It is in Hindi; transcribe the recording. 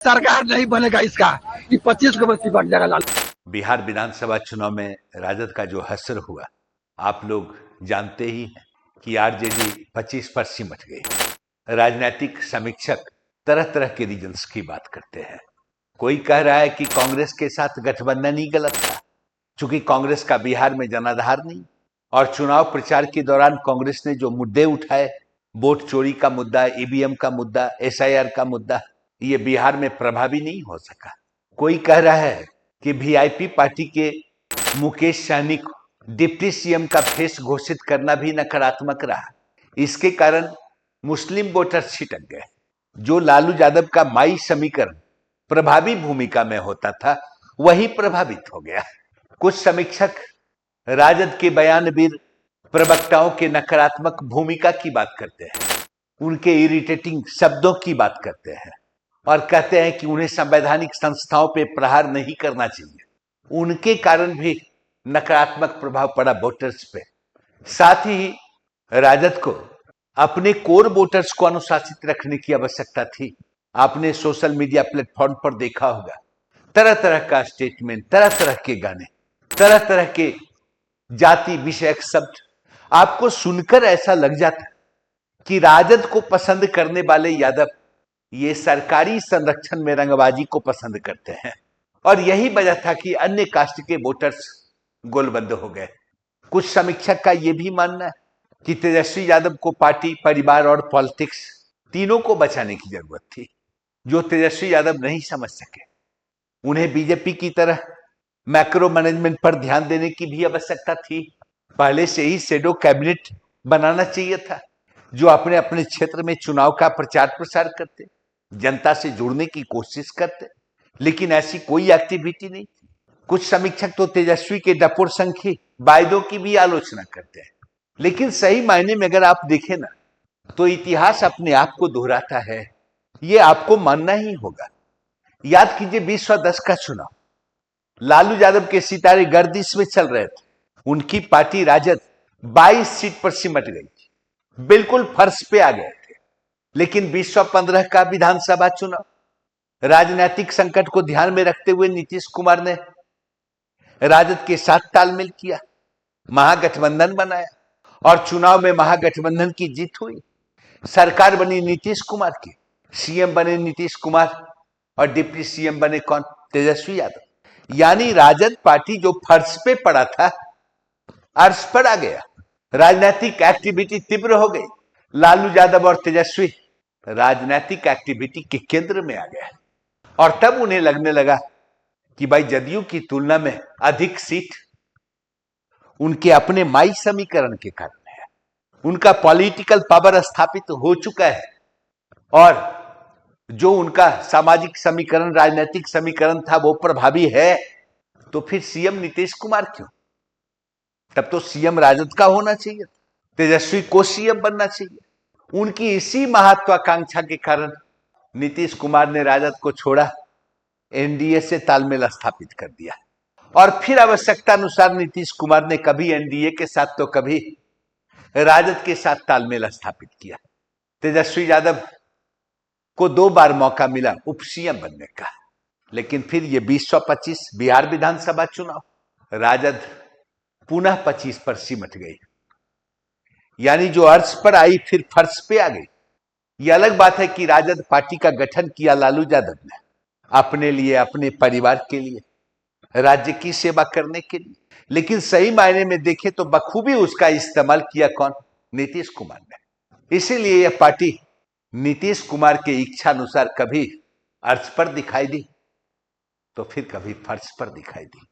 सरकार नहीं बनेगा इसका, ये 25 को बस्ती बन जाएगा लालू। बिहार विधानसभा चुनाव में राजद का जो हश्र हुआ, आप लोग जानते ही हैं कि आरजेडी 25 पर सिमट गई। राजनीतिक समीक्षक तरह तरह के रीजंस की बात करते हैं। कोई कह रहा है कि कांग्रेस के साथ गठबंधन ही गलत था, चूंकि कांग्रेस का बिहार में जनाधार नहीं, और चुनाव प्रचार के दौरान कांग्रेस ने जो मुद्दे उठाए, वोट चोरी का मुद्दा, ईवीएम का मुद्दा, एसआईआर का मुद्दा, ये बिहार में प्रभावी नहीं हो सका। कोई कह रहा है कि वीआईपी पार्टी के मुकेश सहनी को डिप्टी सीएम का फेस घोषित करना भी नकारात्मक रहा। इसके कारण मुस्लिम वोटर्स छिटक गए। जो लालू यादव का माई समीकरण प्रभावी भूमिका में होता था, वही प्रभावित हो गया। कुछ समीक्षक राजद के बयानवीर प्रवक्ताओं के नकारात्मक भूमिका की बात करते हैं, उनके इरिटेटिंग शब्दों की बात करते हैं और कहते हैं कि उन्हें संवैधानिक संस्थाओं पे प्रहार नहीं करना चाहिए। उनके कारण भी नकारात्मक प्रभाव पड़ा वोटर्स पे। साथ ही राजद को अपने कोर वोटर्स को अनुशासित रखने की आवश्यकता थी। आपने सोशल मीडिया प्लेटफॉर्म पर देखा होगा, तरह तरह का स्टेटमेंट, तरह तरह के गाने, तरह तरह के जाति विषयक शब्द, आपको सुनकर ऐसा लग जाता कि राजद को पसंद करने वाले यादव ये सरकारी संरक्षण में रंगबाजी को पसंद करते हैं, और यही वजह था कि अन्य कास्ट के वोटर्स गोलबंद हो गए। कुछ समीक्षक का यह भी मानना है कि तेजस्वी यादव को पार्टी, परिवार और पॉलिटिक्स तीनों को बचाने की जरूरत थी, जो तेजस्वी यादव नहीं समझ सके। उन्हें बीजेपी की तरह मैक्रो मैनेजमेंट पर ध्यान देने की भी आवश्यकता थी। पहले से ही शेडो कैबिनेट बनाना चाहिए था, जो अपने अपने क्षेत्र में चुनाव का प्रचार प्रसार करते, जनता से जुड़ने की कोशिश करते, लेकिन ऐसी कोई एक्टिविटी नहीं थी। कुछ समीक्षक तो तेजस्वी के डपोर संख्य वायदों की भी आलोचना करते हैं, लेकिन सही मायने में अगर आप देखें ना, तो इतिहास अपने आप को दोहराता है, ये आपको मानना ही होगा। याद कीजिए 2010 का चुनाव, लालू यादव के सितारे गर्दिश में चल रहे थे। उनकी पार्टी राजद 22 सीट पर सिमट गई थी, बिल्कुल फर्श पे आ गए थे। लेकिन 2015 का विधानसभा चुनाव, राजनीतिक संकट को ध्यान में रखते हुए नीतीश कुमार ने राजद के साथ तालमेल किया, महागठबंधन बनाया और चुनाव में महागठबंधन की जीत हुई। सरकार बनी नीतीश कुमार की, सीएम बने नीतीश कुमार और डिप्टी सीएम बने कौन? तेजस्वी यादव। यानी राजद पार्टी जो फर्श पे पड़ा था, अर्श पर आ गया। राजनीतिक एक्टिविटी तीव्र हो गई। लालू यादव और तेजस्वी राजनीतिक एक्टिविटी के केंद्र में आ गया, और तब उन्हें लगने लगा कि भाई जदयू की तुलना में अधिक सीट उनके अपने माई समीकरण के कारण है। उनका पॉलिटिकल पावर स्थापित हो चुका है, और जो उनका सामाजिक समीकरण, राजनीतिक समीकरण था, वो प्रभावी है। तो फिर सीएम नीतीश कुमार क्यों? तब तो सीएम राजद का होना चाहिए, तेजस्वी को सीएम बनना चाहिए। उनकी इसी महत्वाकांक्षा के कारण नीतीश कुमार ने राजद को छोड़ा, एनडीए से तालमेल स्थापित कर दिया, और फिर आवश्यकता अनुसार नीतीश कुमार ने कभी एनडीए के साथ तो कभी राजद के साथ तालमेल स्थापित किया। तेजस्वी यादव को 2 बार मौका मिला उप सीएम बनने का, लेकिन फिर ये 2025 बिहार विधानसभा चुनाव, राजद पुनः 25 पर सिमट गई। यानी जो अर्श पर आई फिर फर्श पे आ गई। यह अलग बात है कि राजद पार्टी का गठन किया लालू यादव ने अपने लिए, अपने परिवार के लिए, राज्य की सेवा करने के लिए, लेकिन सही मायने में देखें तो बखूबी उसका इस्तेमाल किया कौन? नीतीश कुमार ने। इसीलिए यह पार्टी नीतीश कुमार के इच्छा अनुसार कभी अर्श पर दिखाई दी, तो फिर कभी फर्श पर दिखाई दी।